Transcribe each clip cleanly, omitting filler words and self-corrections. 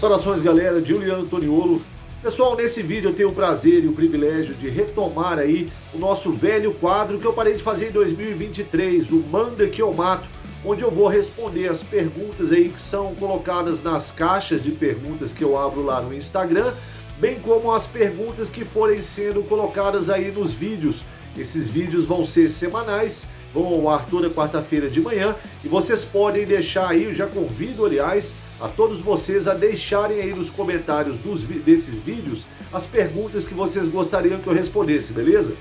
Saudações galera, Juliano Toniolo. Pessoal, nesse vídeo eu tenho o prazer e o privilégio de retomar aí o nosso velho quadro que eu parei de fazer em 2023, o Manda Que Eu Mato, onde eu vou responder as perguntas aí que são colocadas nas caixas de perguntas que eu abro lá no Instagram, bem como as perguntas que forem sendo colocadas aí nos vídeos. Esses vídeos vão ser semanais, vão ao ar toda quarta-feira de manhã e vocês podem deixar aí, eu já convido aliás, a todos vocês a deixarem aí nos comentários desses vídeos as perguntas que vocês gostariam que eu respondesse, beleza?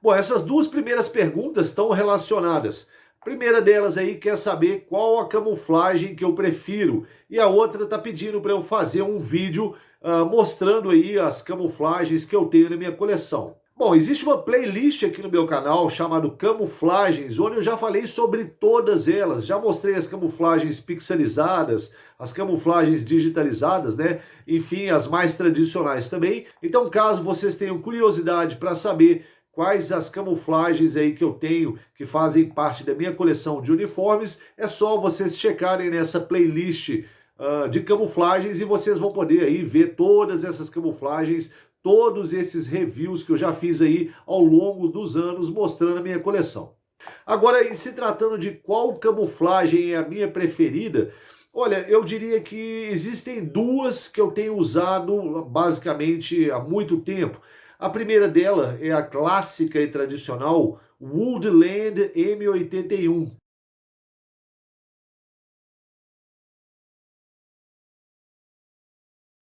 Bom, essas duas primeiras perguntas estão relacionadas. A primeira delas aí quer saber qual a camuflagem que eu prefiro e a outra está pedindo para eu fazer um vídeo mostrando aí as camuflagens que eu tenho na minha coleção. Bom, existe uma playlist aqui no meu canal chamado Camuflagens, onde eu já falei sobre todas elas. Já mostrei as camuflagens pixelizadas, as camuflagens digitalizadas, né? Enfim, as mais tradicionais também. Então, caso vocês tenham curiosidade para saber quais as camuflagens aí que eu tenho que fazem parte da minha coleção de uniformes, é só vocês checarem nessa playlist de camuflagens e vocês vão poder aí ver todas essas camuflagens, todos esses reviews que eu já fiz aí ao longo dos anos mostrando a minha coleção. Agora, em se tratando de qual camuflagem é a minha preferida, olha, eu diria que existem duas que eu tenho usado basicamente há muito tempo. A primeira dela é a clássica e tradicional Woodland M81.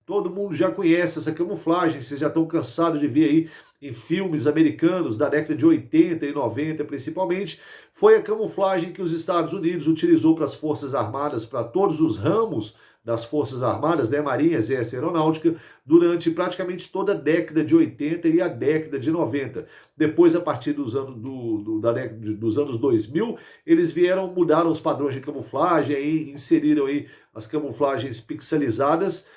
Todo mundo já conhece essa camuflagem, vocês já estão cansados de ver aí em filmes americanos da década de 80 e 90 principalmente. Foi a camuflagem que os Estados Unidos utilizou para as Forças Armadas, para todos os ramos das Forças Armadas, né, Marinha, Exército e Aeronáutica, durante praticamente toda a década de 80 e a década de 90. Depois, a partir dos anos, dos anos 2000, eles mudaram os padrões de camuflagem, aí, inseriram aí as camuflagens pixelizadas,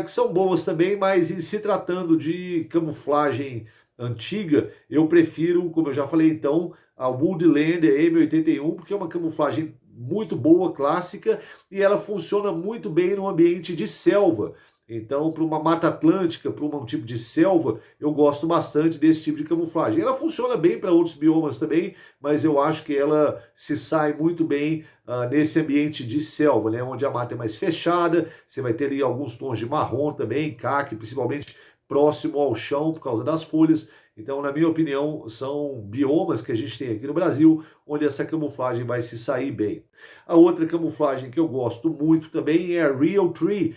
que são boas também, mas em se tratando de camuflagem antiga, eu prefiro, como eu já falei então, a Woodland M81, porque é uma camuflagem muito boa, clássica, e ela funciona muito bem no ambiente de selva. Então, para uma mata atlântica, para um tipo de selva, eu gosto bastante desse tipo de camuflagem. Ela funciona bem para outros biomas também, mas eu acho que ela se sai muito bem nesse ambiente de selva, né, onde a mata é mais fechada, você vai ter ali alguns tons de marrom também, caque, principalmente próximo ao chão por causa das folhas. Então, na minha opinião, são biomas que a gente tem aqui no Brasil, onde essa camuflagem vai se sair bem. A outra camuflagem que eu gosto muito também é a Real Tree.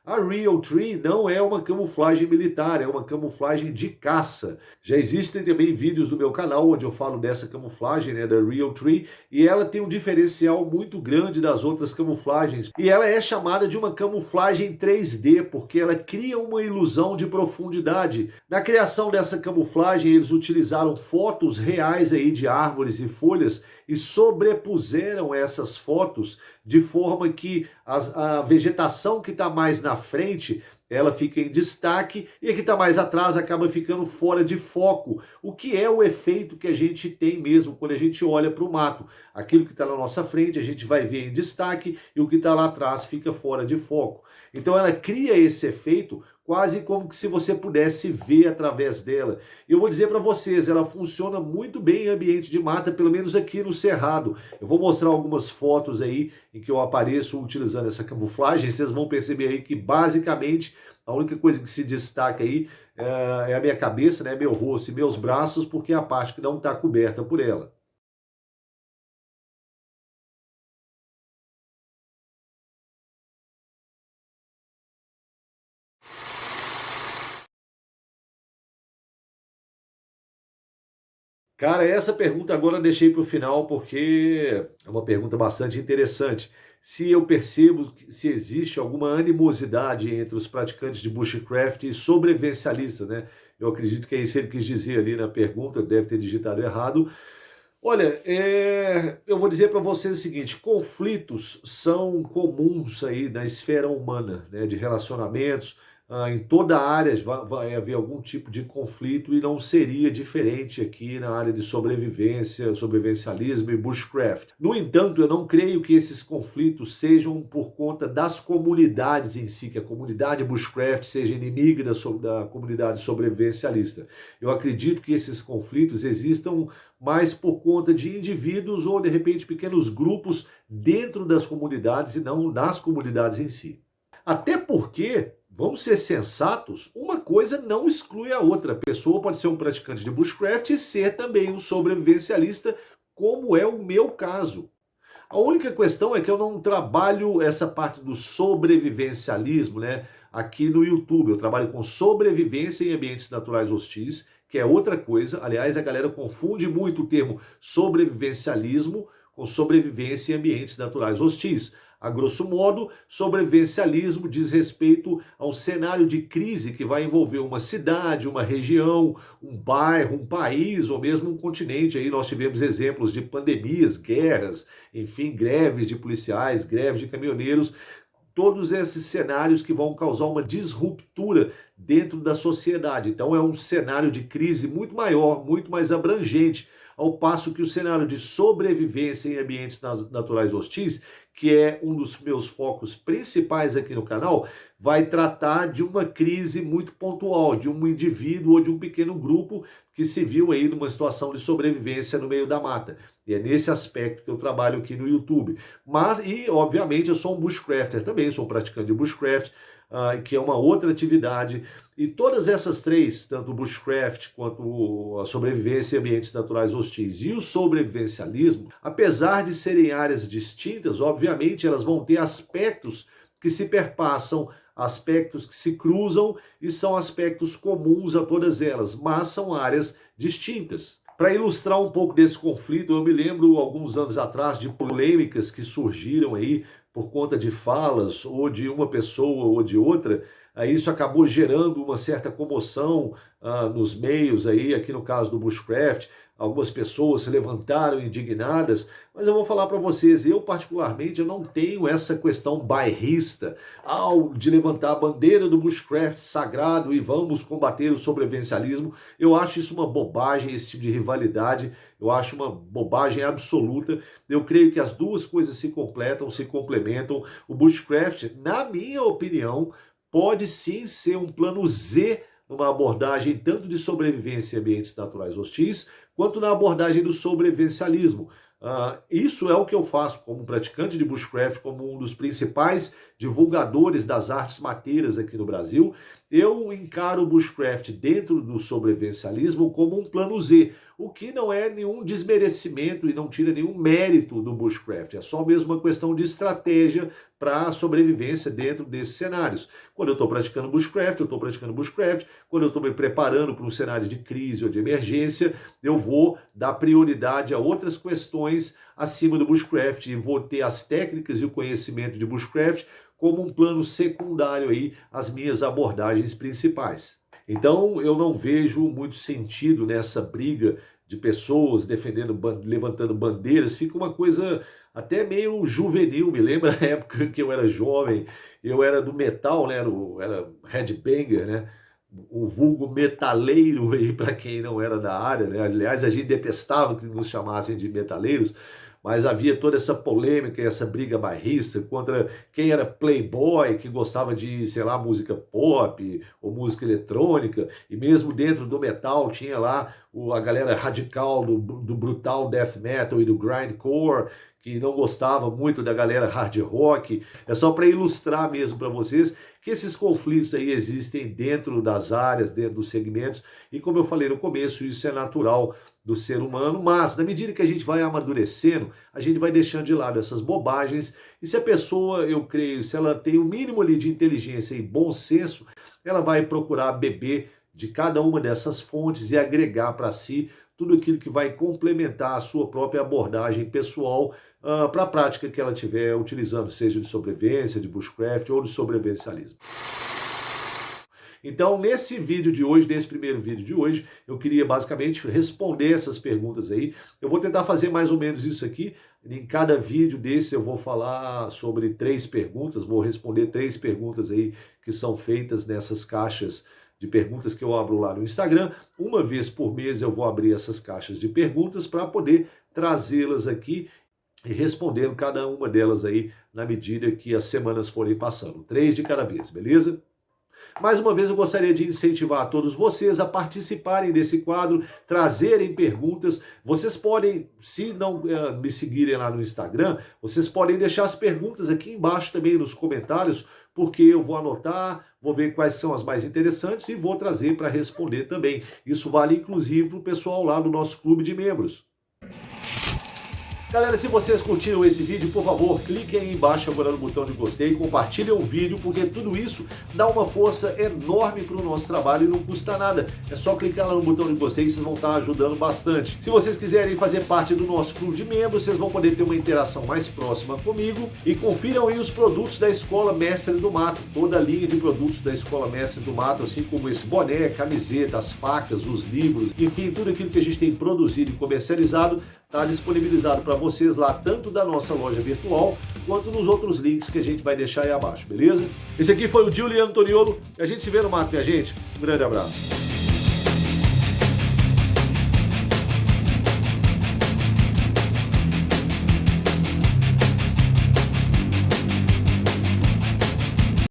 A Real Tree não é uma camuflagem militar, é uma camuflagem de caça. Já existem também vídeos no meu canal onde eu falo dessa camuflagem, né, da Real Tree, e ela tem um diferencial muito grande das outras camuflagens. E ela é chamada de uma camuflagem 3D, porque ela cria uma ilusão de profundidade. Na criação dessa camuflagem, eles utilizaram fotos reais aí de árvores e folhas e sobrepuseram essas fotos de forma que a vegetação que está mais na frente, ela fica em destaque e a que está mais atrás acaba ficando fora de foco, o que é o efeito que a gente tem mesmo quando a gente olha para o mato. Aquilo que está na nossa frente a gente vai ver em destaque e o que está lá atrás fica fora de foco. Então ela cria esse efeito quase como que se você pudesse ver através dela. Eu vou dizer para vocês, ela funciona muito bem em ambiente de mata, pelo menos aqui no Cerrado. Eu vou mostrar algumas fotos aí em que eu apareço utilizando essa camuflagem, vocês vão perceber aí que basicamente a única coisa que se destaca aí é a minha cabeça, né, meu rosto e meus braços, porque é a parte que não está coberta por ela. Cara, essa pergunta agora eu deixei para o final porque é uma pergunta bastante interessante. Se eu percebo se existe alguma animosidade entre os praticantes de bushcraft e sobrevivencialistas, né? Eu acredito que é isso que ele quis dizer ali na pergunta, deve ter digitado errado. Olha, eu vou dizer para vocês o seguinte, conflitos são comuns aí na esfera humana, né, de relacionamentos, em toda a área vai haver algum tipo de conflito e não seria diferente aqui na área de sobrevivência, sobrevivencialismo e bushcraft. No entanto, eu não creio que esses conflitos sejam por conta das comunidades em si, que a comunidade bushcraft seja inimiga da comunidade sobrevivencialista. Eu acredito que esses conflitos existam mais por conta de indivíduos ou, de repente, pequenos grupos dentro das comunidades e não nas comunidades em si. Até porque, vamos ser sensatos, uma coisa não exclui a outra. A pessoa pode ser um praticante de bushcraft e ser também um sobrevivencialista, como é o meu caso. A única questão é que eu não trabalho essa parte do sobrevivencialismo, né, aqui no YouTube. Eu trabalho com sobrevivência em ambientes naturais hostis, que é outra coisa. Aliás, a galera confunde muito o termo sobrevivencialismo com sobrevivência em ambientes naturais hostis. A grosso modo, sobrevivencialismo diz respeito ao cenário de crise que vai envolver uma cidade, uma região, um bairro, um país ou mesmo um continente. Aí nós tivemos exemplos de pandemias, guerras, enfim, greves de policiais, greves de caminhoneiros, todos esses cenários que vão causar uma disruptura dentro da sociedade. Então é um cenário de crise muito maior, muito mais abrangente, ao passo que o cenário de sobrevivência em ambientes naturais hostis, que é um dos meus focos principais aqui no canal, vai tratar de uma crise muito pontual, de um indivíduo ou de um pequeno grupo que se viu aí numa situação de sobrevivência no meio da mata. E é nesse aspecto que eu trabalho aqui no YouTube. Mas, e obviamente, eu sou um bushcrafter também, sou um praticante de bushcraft, que é uma outra atividade. E todas essas três, tanto o bushcraft quanto a sobrevivência em ambientes naturais hostis e o sobrevivencialismo, apesar de serem áreas distintas, obviamente elas vão ter aspectos que se perpassam, aspectos que se cruzam e são aspectos comuns a todas elas, mas são áreas distintas. Para ilustrar um pouco desse conflito, eu me lembro alguns anos atrás de polêmicas que surgiram aí por conta de falas ou de uma pessoa ou de outra. Aí isso acabou gerando uma certa comoção nos meios aí, aqui no caso do bushcraft. Algumas pessoas se levantaram indignadas, mas eu vou falar para vocês, eu particularmente eu não tenho essa questão bairrista de levantar a bandeira do bushcraft sagrado e vamos combater o sobrevivencialismo. Eu acho isso uma bobagem, esse tipo de rivalidade, eu acho uma bobagem absoluta. Eu creio que as duas coisas se completam, se complementam. O bushcraft, na minha opinião, pode sim ser um plano Z numa abordagem tanto de sobrevivência em ambientes naturais hostis, quanto na abordagem do sobrevivencialismo. Isso é o que eu faço como praticante de bushcraft, como um dos principais divulgadores das artes mateiras aqui no Brasil. Eu encaro o bushcraft dentro do sobrevivencialismo como um plano Z, o que não é nenhum desmerecimento e não tira nenhum mérito do bushcraft. É só mesmo uma questão de estratégia para a sobrevivência dentro desses cenários. Quando eu estou praticando bushcraft, eu estou praticando bushcraft. Quando eu estou me preparando para um cenário de crise ou de emergência, eu vou dar prioridade a outras questões acima do bushcraft e vou ter as técnicas e o conhecimento de bushcraft como um plano secundário aí às minhas abordagens principais. Então eu não vejo muito sentido nessa briga de pessoas defendendo, levantando bandeiras. Fica uma coisa até meio juvenil. Me lembra a época que eu era jovem, eu era do metal, né? Era headbanger, né? O vulgo metaleiro aí para quem não era da área, né? Aliás, a gente detestava que nos chamassem de metaleiros, mas havia toda essa polêmica, essa briga bairrista contra quem era playboy, que gostava de, sei lá, música pop ou música eletrônica, e mesmo dentro do metal tinha lá a galera radical do brutal death metal e do grindcore, que não gostava muito da galera hard rock. É só para ilustrar mesmo para vocês que esses conflitos aí existem dentro das áreas, dentro dos segmentos, e como eu falei no começo, isso é natural do ser humano, mas na medida que a gente vai amadurecendo, a gente vai deixando de lado essas bobagens, e se a pessoa, eu creio, se ela tem o mínimo ali de inteligência e bom senso, ela vai procurar beber de cada uma dessas fontes e agregar para si tudo aquilo que vai complementar a sua própria abordagem pessoal para a prática que ela estiver utilizando, seja de sobrevivência, de bushcraft ou de sobrevivencialismo. Então, nesse vídeo de hoje, nesse primeiro vídeo de hoje, eu queria basicamente responder essas perguntas aí. Eu vou tentar fazer mais ou menos isso aqui, Em cada vídeo desse eu vou falar sobre 3 perguntas, vou responder 3 perguntas aí que são feitas nessas caixas de perguntas que eu abro lá no Instagram. Uma vez por mês eu vou abrir essas caixas de perguntas para poder trazê-las aqui e respondendo cada uma delas aí na medida que as semanas forem passando. 3 de cada vez, beleza? Mais uma vez eu gostaria de incentivar a todos vocês a participarem desse quadro, trazerem perguntas. Vocês podem, se não me seguirem lá no Instagram, vocês podem deixar as perguntas aqui embaixo também nos comentários, porque eu vou anotar, vou ver quais são as mais interessantes e vou trazer para responder também. Isso vale inclusive para o pessoal lá do nosso clube de membros. Galera, se vocês curtiram esse vídeo, por favor, cliquem aí embaixo agora no botão de gostei, compartilhem o vídeo, porque tudo isso dá uma força enorme para o nosso trabalho e não custa nada. É só clicar lá no botão de gostei que vocês vão estar ajudando bastante. Se vocês quiserem fazer parte do nosso clube de membros, vocês vão poder ter uma interação mais próxima comigo e confiram aí os produtos da Escola Mestre do Mato, toda a linha de produtos da Escola Mestre do Mato, assim como esse boné, camiseta, as facas, os livros, enfim, tudo aquilo que a gente tem produzido e comercializado está disponibilizado para vocês lá, tanto da nossa loja virtual, quanto nos outros links que a gente vai deixar aí abaixo, beleza? Esse aqui foi o Giuliano Toniolo, e a gente se vê no mato, minha gente. Um grande abraço.